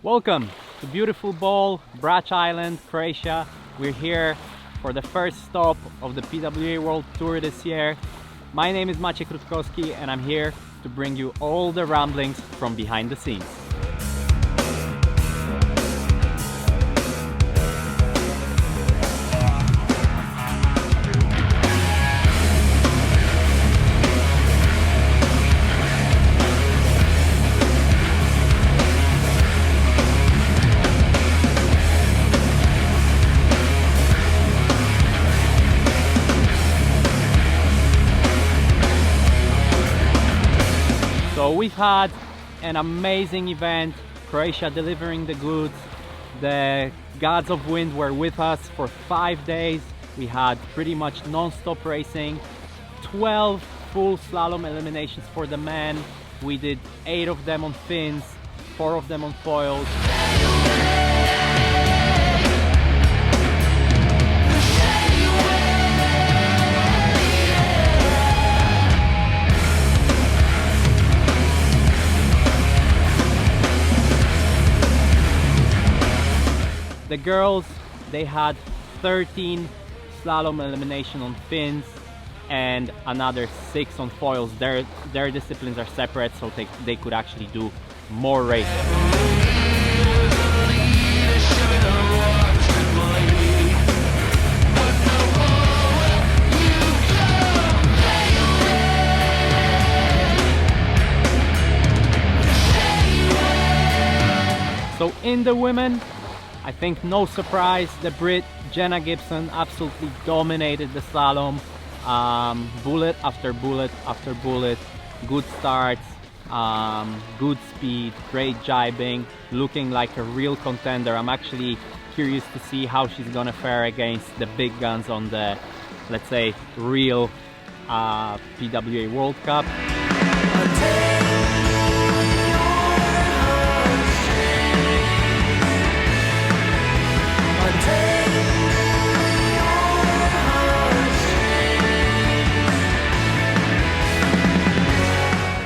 Welcome to beautiful Bol, Brač Island, Croatia. We're here for the first stop of the PWA World Tour this year. My name is Maciek Rutkowski and I'm here to bring you all the ramblings from behind the scenes. So we've had an amazing event, Croatia delivering the goods. The gods of wind were with us for 5 days. We had pretty much non-stop racing, 12 full slalom eliminations for the men. We did 8 of them on fins, 4 of them on foils. The girls, they had 13 slalom elimination on fins and another 6 on foils. Their disciplines are separate, so they could actually do more races. So in the women, I think no surprise, the Brit Jenna Gibson absolutely dominated the slalom. Bullet after bullet after bullet, good starts, good speed, great jibing, looking like a real contender. I'm actually curious to see how she's gonna fare against the big guns on the, let's say, real PWA World Cup.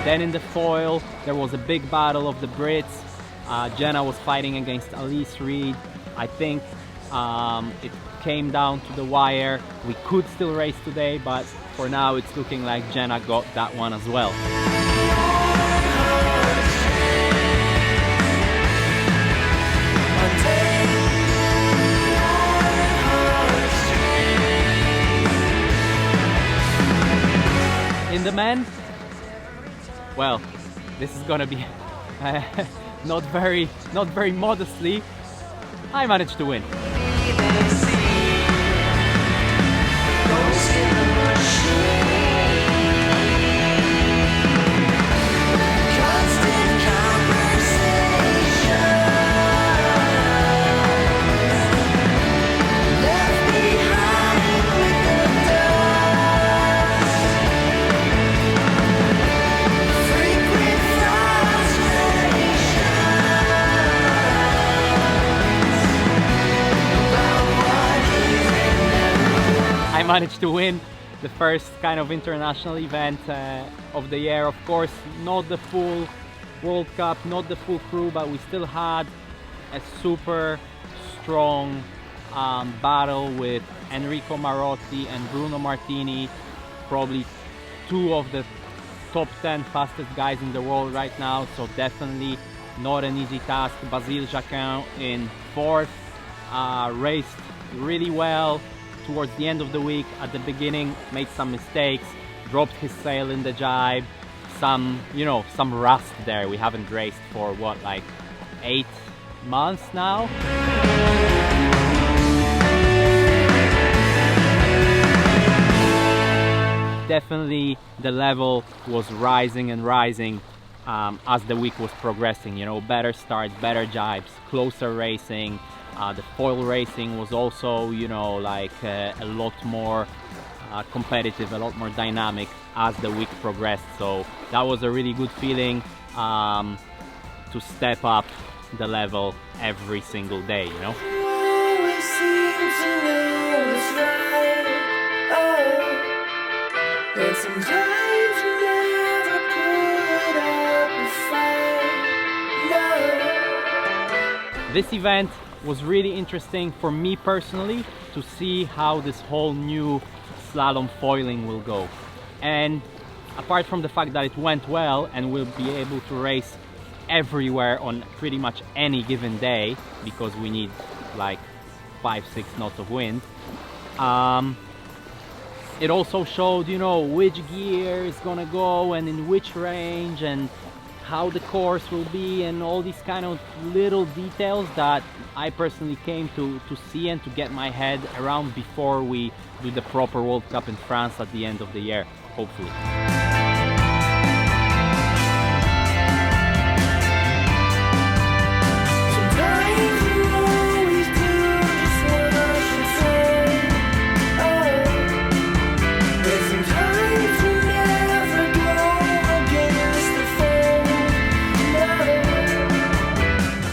Then in the foil, there was a big battle of the Brits. Jenna was fighting against Elise Reed. I think it came down to the wire. We could still race today, but for now it's looking like Jenna got that one as well. In the men, well, this is gonna be not very modestly, I managed to win. I managed to win the first kind of international event of the year. Of course, not the full World Cup, not the full crew, but we still had a super strong battle with Enrico Marotti and Bruno Martini, probably 2 of the top 10 fastest guys in the world right now, so definitely not an easy task. Basile Jacquin in 4th, raced really well. Towards the end of the week, at the beginning, made some mistakes, dropped his sail in the jibe, some rust there. We haven't raced for what, like 8 months now? Definitely the level was rising and rising as the week was progressing, better starts, better jibes, closer racing. The foil racing was also, a lot more competitive, a lot more dynamic as the week progressed. So that was a really good feeling to step up the level every single day, Sometimes you never put up a fight. No. This event was really interesting for me personally to see how this whole new slalom foiling will go. And apart from the fact that it went well and we'll be able to race everywhere on pretty much any given day because we need like 5-6 knots of wind, it also showed, you know, which gear is gonna go and in which range and how the course will be and all these kind of little details that I personally came to see and to get my head around before we do the proper World Cup in France at the end of the year, hopefully.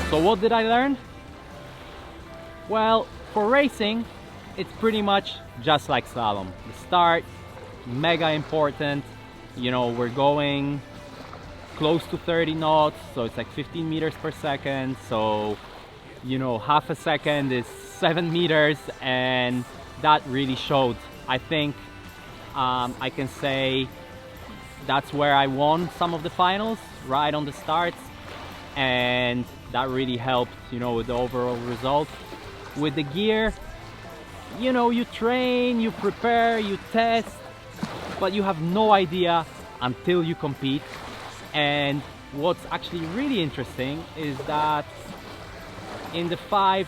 So what did I learn? Well, for racing, it's pretty much just like slalom. The start, mega important. You know, we're going close to 30 knots, so it's like 15 meters per second. So, you know, half a second is 7 meters, and that really showed. I think I can say that's where I won some of the finals, right on the starts, and that really helped, you know, with the overall result. With the gear, you know, you train, you prepare, you test, but you have no idea until you compete. And what's actually really interesting is that in the 5-6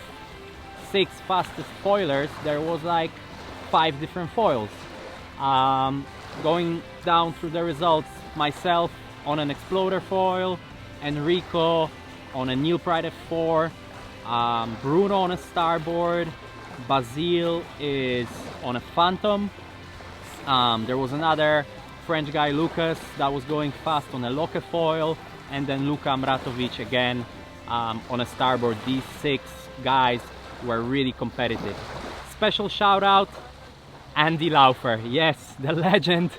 fastest foilers, there was like 5 different foils. Going down through the results, myself on an Exploder foil, Enrico on a Neil Pride F4, Bruno on a starboard, Basile is on a Phantom. There was another French guy, Lucas, that was going fast on a Loke foil, and then Luka Amratovic again on a starboard. These 6 guys were really competitive. Special shout out, Andy Laufer. Yes, the legend,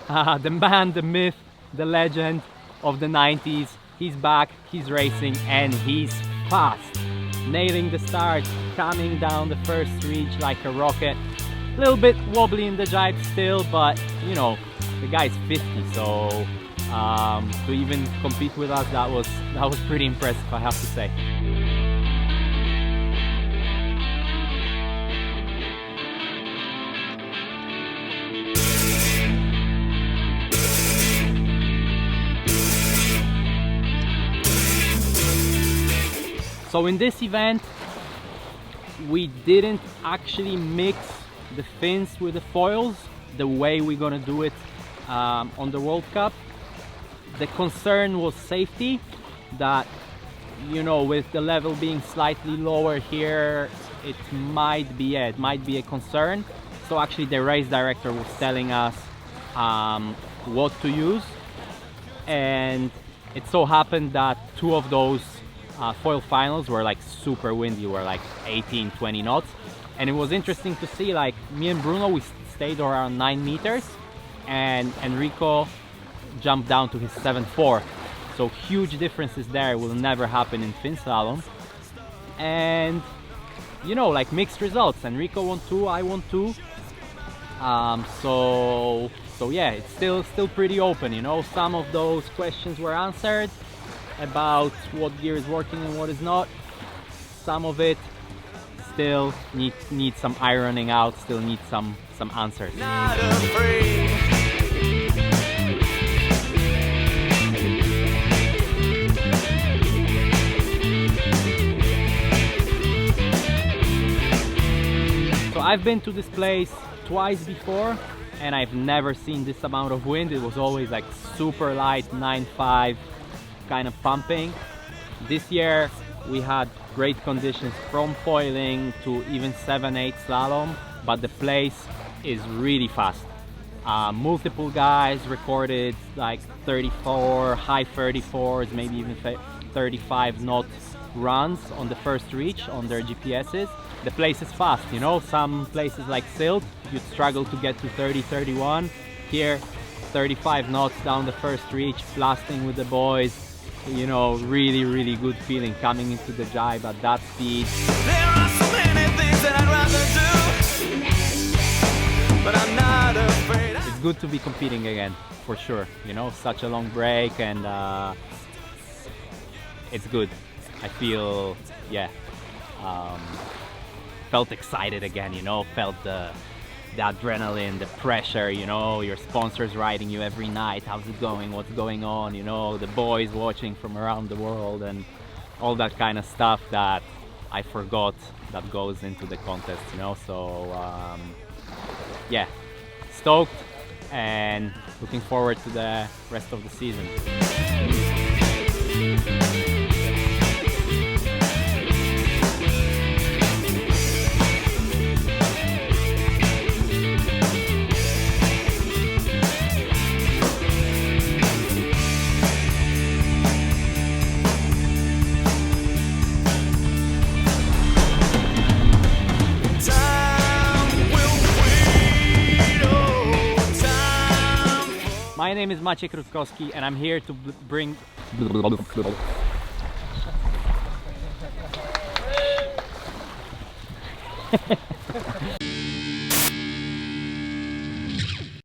the man, the myth, the legend of the 90s. He's back, he's racing, and he's fast. Nailing the start, coming down the first reach like a rocket. A little bit wobbly in the jibe still, but you know, the guy's 50, so to even compete with us, that was pretty impressive, I have to say. So in this event, we didn't actually mix the fins with the foils the way we're gonna do it on the World Cup. The concern was safety, that, you know, with the level being slightly lower here, it might be a concern. So actually the race director was telling us what to use, and it so happened that 2 of those foil finals were like super windy, were like 18-20 knots, and it was interesting to see, like, me and Bruno, we stayed around 9 meters, and Enrico jumped down to his 7.4. So huge differences there, will never happen in Fin Slalom. And you know, like, mixed results. Enrico won 2, I won 2. So yeah, it's still pretty open, you know. Some of those questions were answered about what gear is working and what is not. Some of it still needs some ironing out, still needs some answers. Not afraid. So I've been to this place twice before, and I've never seen this amount of wind. It was always like super light, 9.5 kind of pumping. This year we had great conditions from foiling to even 7-8 slalom, but the place is really fast. Multiple guys recorded like 34, high 34s, maybe even 35 knot runs on the first reach on their GPSs. The place is fast, you know. Some places like Silt, you'd struggle to get to 30, 31. Here, 35 knots down the first reach, blasting with the boys. you know, really good feeling coming into the jibe at that speed. There are so many things that I'd rather do, but I'm not afraid. It's good to be competing again, for sure. You know, such a long break, and it's good. I feel, yeah, felt excited again, you know, felt the adrenaline, the pressure, you know, your sponsors writing you every night, how's it going, what's going on, you know, the boys watching from around the world, and all that kind of stuff that I forgot that goes into the contest, you know. So yeah, stoked and looking forward to the rest of the season. My name is Maciek Rutkowski, and I'm here to bring...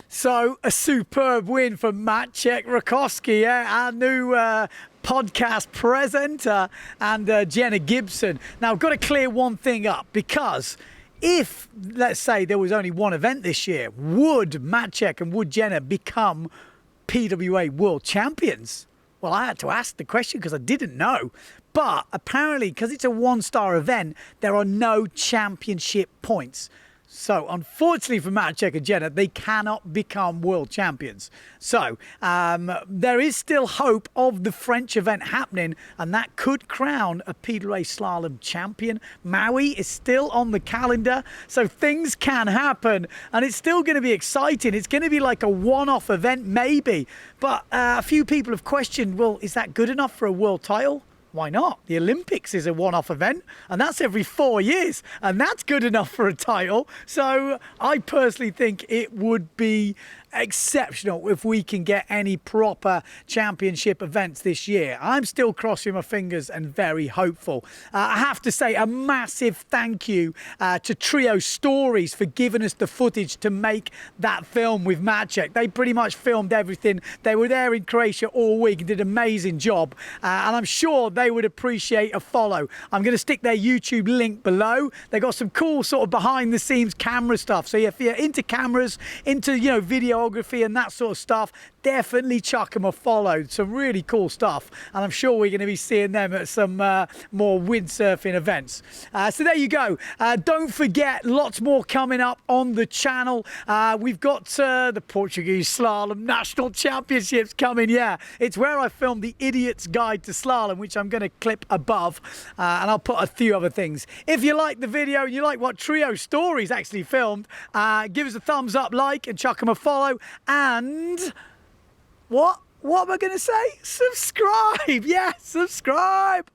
So, a superb win for Maciek Rutkowski, our new podcast presenter, and Jenna Gibson. Now, I've got to clear one thing up, because if, let's say, there was only one event this year, would Maciek and would Jenna become PWA World Champions? Well, I had to ask the question because I didn't know. But apparently, because it's a one-star event, there are no championship points. So, unfortunately for Maciek and Jenna, they cannot become world champions. So, there is still hope of the French event happening, and that could crown a PWA Slalom champion. Maui is still on the calendar, so things can happen, and it's still going to be exciting. It's going to be like a one-off event, maybe. But a few people have questioned, well, is that good enough for a world title? Why not? The Olympics is a one-off event, and that's every 4 years, and that's good enough for a title. So I personally think it would be exceptional if we can get any proper championship events this year. I'm still crossing my fingers and very hopeful. I have to say a massive thank you to Trio Stories for giving us the footage to make that film with Maciek. They pretty much filmed everything. They were there in Croatia all week and did an amazing job, and I'm sure they would appreciate a follow. I'm going to stick their YouTube link below. They got some cool sort of behind the scenes camera stuff, so if you're into cameras, into, you know, videography and that sort of stuff, definitely chuck them a follow. Some really cool stuff, and I'm sure we're going to be seeing them at some more windsurfing events. So there you go. Don't forget, lots more coming up on the channel. We've got the Portuguese Slalom National Championships coming. Yeah, it's where I filmed the Idiot's Guide to Slalom, which I'm going to clip above, and I'll put a few other things. If you like the video and you like what Trio Stories actually filmed, give us a thumbs up, like, and chuck them a follow. And what am I going to say? Subscribe. Yeah, subscribe.